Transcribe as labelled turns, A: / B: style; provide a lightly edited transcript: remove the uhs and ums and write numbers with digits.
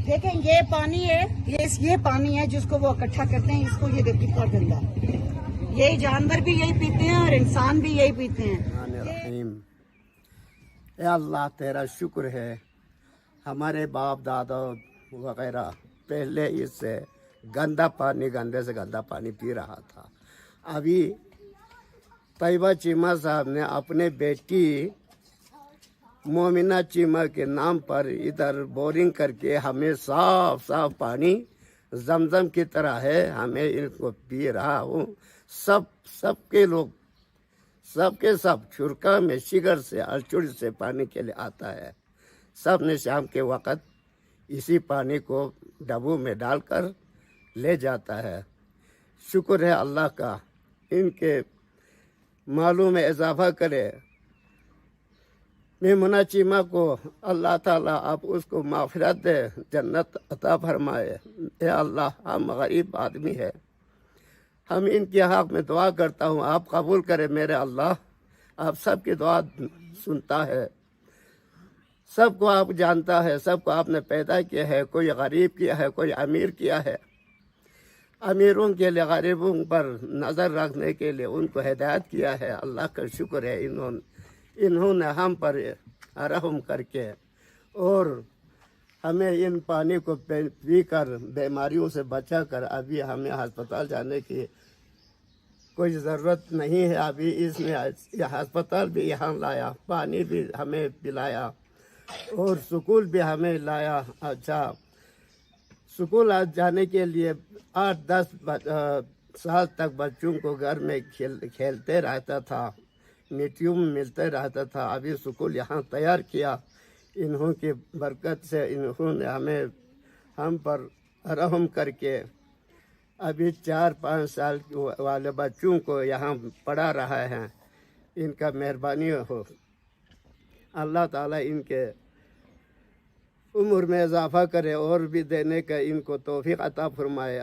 A: دیکھیں یہ پانی ہے، یہ پانی ہے جس کو وہ اکٹھا کرتے ہیں، اس کو یہ کتنا گندا، یہی جانور بھی یہی پیتے ہیں اور انسان بھی یہی پیتے ہیں۔
B: رحیم اے اللہ تیرا شکر ہے، ہمارے باپ دادا وغیرہ پہلے اس سے گندا پانی، گندے سے گندا پانی پی رہا تھا۔ ابھی طیبہ چیمہ صاحب نے اپنے بیٹی مومنہ چیمہ کے نام پر ادھر بورنگ کر کے ہمیں صاف صاف پانی زمزم کی طرح ہے، ہمیں ان کو پی رہا ہوں۔ سب کے لوگ، سب کے سب چھرکا میں شگر سے الچڑ سے پانی کے لیے آتا ہے۔ سب نے شام کے وقت اسی پانی کو ڈبوں میں ڈال کر لے جاتا ہے۔ شکر ہے اللہ کا، ان کے معلوم میں اضافہ کرے۔ میمونہ چیمہ کو اللہ تعالیٰ آپ اس کو مغفرت دے، جنت عطا فرمائے۔ اے اللہ، ہم غریب آدمی ہے، ہم ان کے حق میں دعا کرتا ہوں، آپ قبول کرے میرے اللہ۔ آپ سب کی دعا سنتا ہے، سب کو آپ جانتا ہے، سب کو آپ نے پیدا کیا ہے، کوئی غریب کیا ہے، کوئی امیر کیا ہے۔ امیروں کے لیے غریبوں پر نظر رکھنے کے لیے ان کو ہدایت کیا ہے، اللہ کا شکر ہے۔ انہوں نے ہم پر رحم کر کے اور ہمیں ان پانی کو پی کر بیماریوں سے بچا کر ابھی ہمیں ہسپتال جانے کی کوئی ضرورت نہیں ہے۔ ابھی اس نے ہسپتال بھی یہاں لایا، پانی بھی ہمیں پلایا اور سکول بھی ہمیں لایا۔ اچھا، سکول جانے کے لیے 8-10 سال تک بچوں کو گھر میں کھیلتے رہتا تھا، مٹیوں میں ملتے رہتا تھا۔ ابھی سکول یہاں تیار کیا، انہوں کی برکت سے انہوں نے ہم پر رحم کر کے ابھی 4-5 سال والے بچوں کو یہاں پڑھا رہا ہے۔ ان کا مہربانی ہو، اللہ تعالیٰ ان کے عمر میں اضافہ کرے اور بھی دینے کا ان کو توفیق عطا فرمائے۔